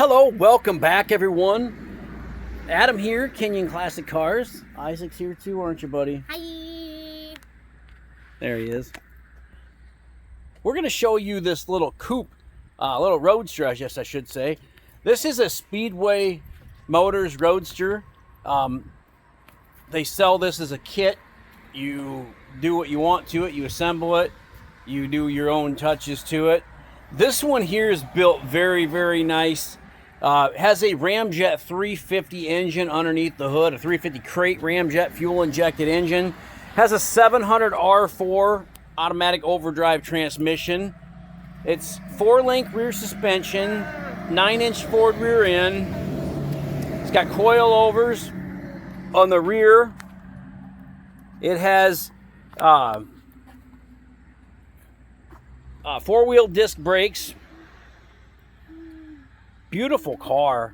Hello, welcome back everyone. Adam here, Kinion Classic Cars. Isaac's here too, aren't you, buddy? Hi. There he is. We're going to show you this little coupe, little roadster, I guess I should say. This is a Speedway Motors Roadster. They sell this as a kit. You do what you want to it, you assemble it, you do your own touches to it. This one here is built very, very nice. Has a Ramjet 350 engine underneath the hood, a 350 crate Ramjet fuel-injected engine. Has a 700 R4 automatic overdrive transmission. It's 4-link rear suspension, 9-inch Ford rear end. It's got coilovers on the rear. It has four-wheel disc brakes. Beautiful car.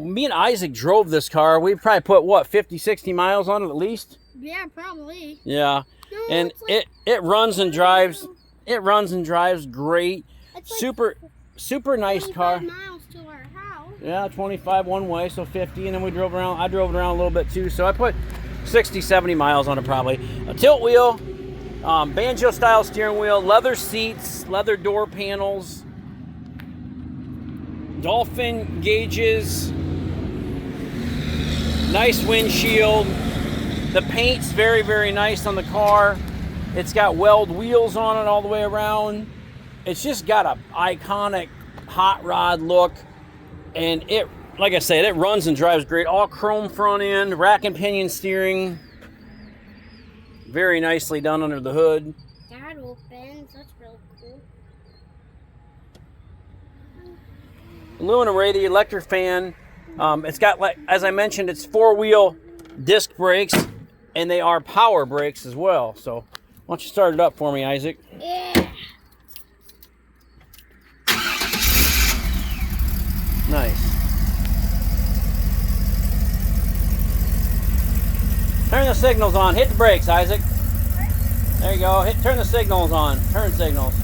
Me and Isaac drove this car. We probably put, what, 50, 60 miles on it at least? Yeah, probably. Yeah. No, And like it runs and drives. It runs and drives great. It's like Super nice 25 car. miles to our house. Yeah, 25 one way, so 50, and then we drove around. I drove it around a little bit too, so I put 60, 70 miles on it probably. A tilt wheel, banjo style steering wheel, leather seats, leather door panels, dolphin gauges, nice windshield. The paint's very, very nice on the car. It's got weld wheels on it all the way around. It's just got a iconic hot rod look, and it, like I said, it runs and drives great. All chrome front end, rack and pinion steering. Very nicely done under the hood. That opens. That's real cool. Aluminum radiator, electric fan. It's got, like as I mentioned, it's 4-wheel disc brakes, and they are power brakes as well. So why don't you start it up for me, Isaac? Yeah. Nice. Turn the signals on. Hit the brakes, Isaac. There you go. Turn the signals on. Turn signals.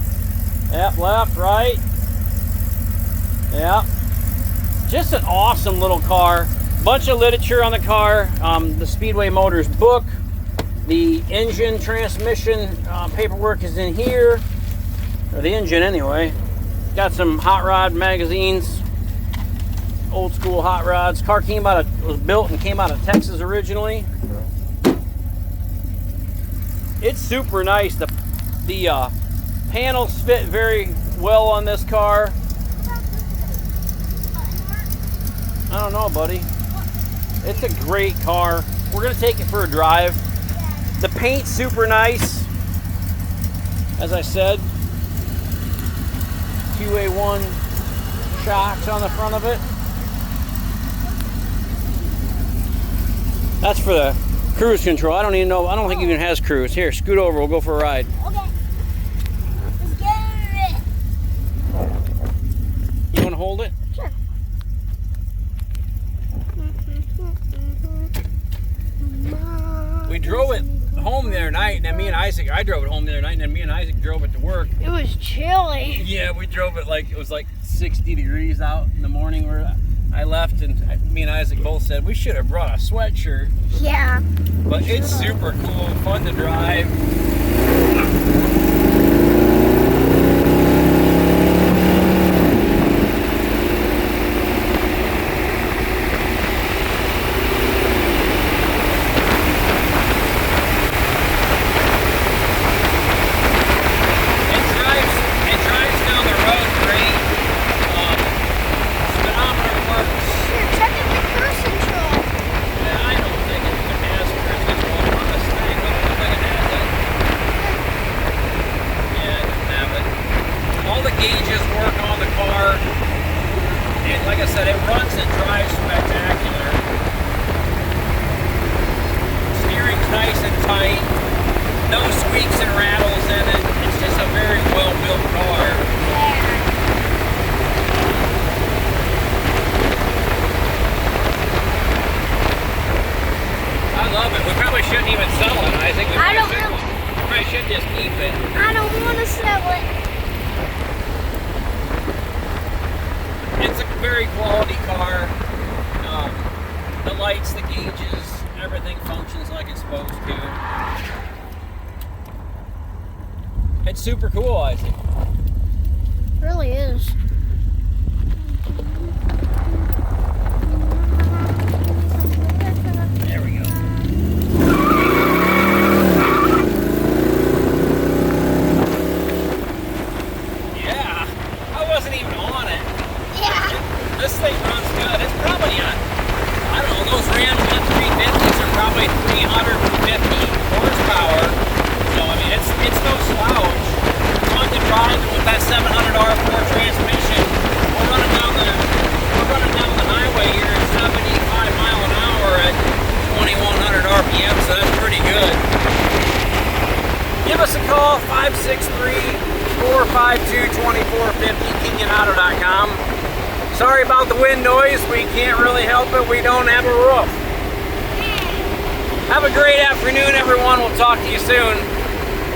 Yep, left, right. Yep. Just an awesome little car. Bunch of literature on the car. The Speedway Motors book. The engine transmission paperwork is in here. Or the engine anyway. Got some hot rod magazines. Old school hot rods. Car was built and came out of Texas originally. It's super nice. The panels fit very well on this car. I don't know, buddy. It's a great car. We're gonna take it for a drive. The paint's super nice. As I said, QA1 shocks on the front of it. That's for the cruise control. I don't even know. I don't think it even has cruise. Here, scoot over. We'll go for a ride. Okay. Let's get it. You want to hold it? Sure. We drove it home the other night, and then me and Isaac, I drove it home the other night, and then me and Isaac drove it to work. It was chilly. Yeah, we drove it like, it was like 60 degrees out in the morning where I left, and me and Isaac both said we should have brought a sweatshirt. Yeah. But it's super cool, fun to drive. It drives down the road great. Speedometer works. Here, check in the cruise control. Yeah, I don't think it has cruise control on this thing. I don't think it has it. Yeah, it doesn't have it. All the gauges work on the car. And like I said, it runs and drives spectacular. Steering's nice and tight. No squeaks and rattles in it. It's just a very well-built car. I love it. We probably shouldn't even sell it, Isaac. We I don't should, know. probably should just keep it. I don't want to sell it. It's a very quality car. The lights, the gauges, everything functions like it's supposed to. It's super cool, I think. It really is. There we go. Yeah, I wasn't even on it. Yeah. This thing runs good. It's probably I don't know, those Ram F350s are probably 350 horsepower. So I mean, it's no slouch. Fun to drive with that 700 R4 transmission. We're running down the highway here at 75 mile an hour at 2100 RPM, so that's pretty good. Give us a call, 563-452-2450, KinionAuto.com. Sorry about the wind noise. We can't really help it. We don't have a roof. Have a great afternoon, everyone. We'll talk to you soon.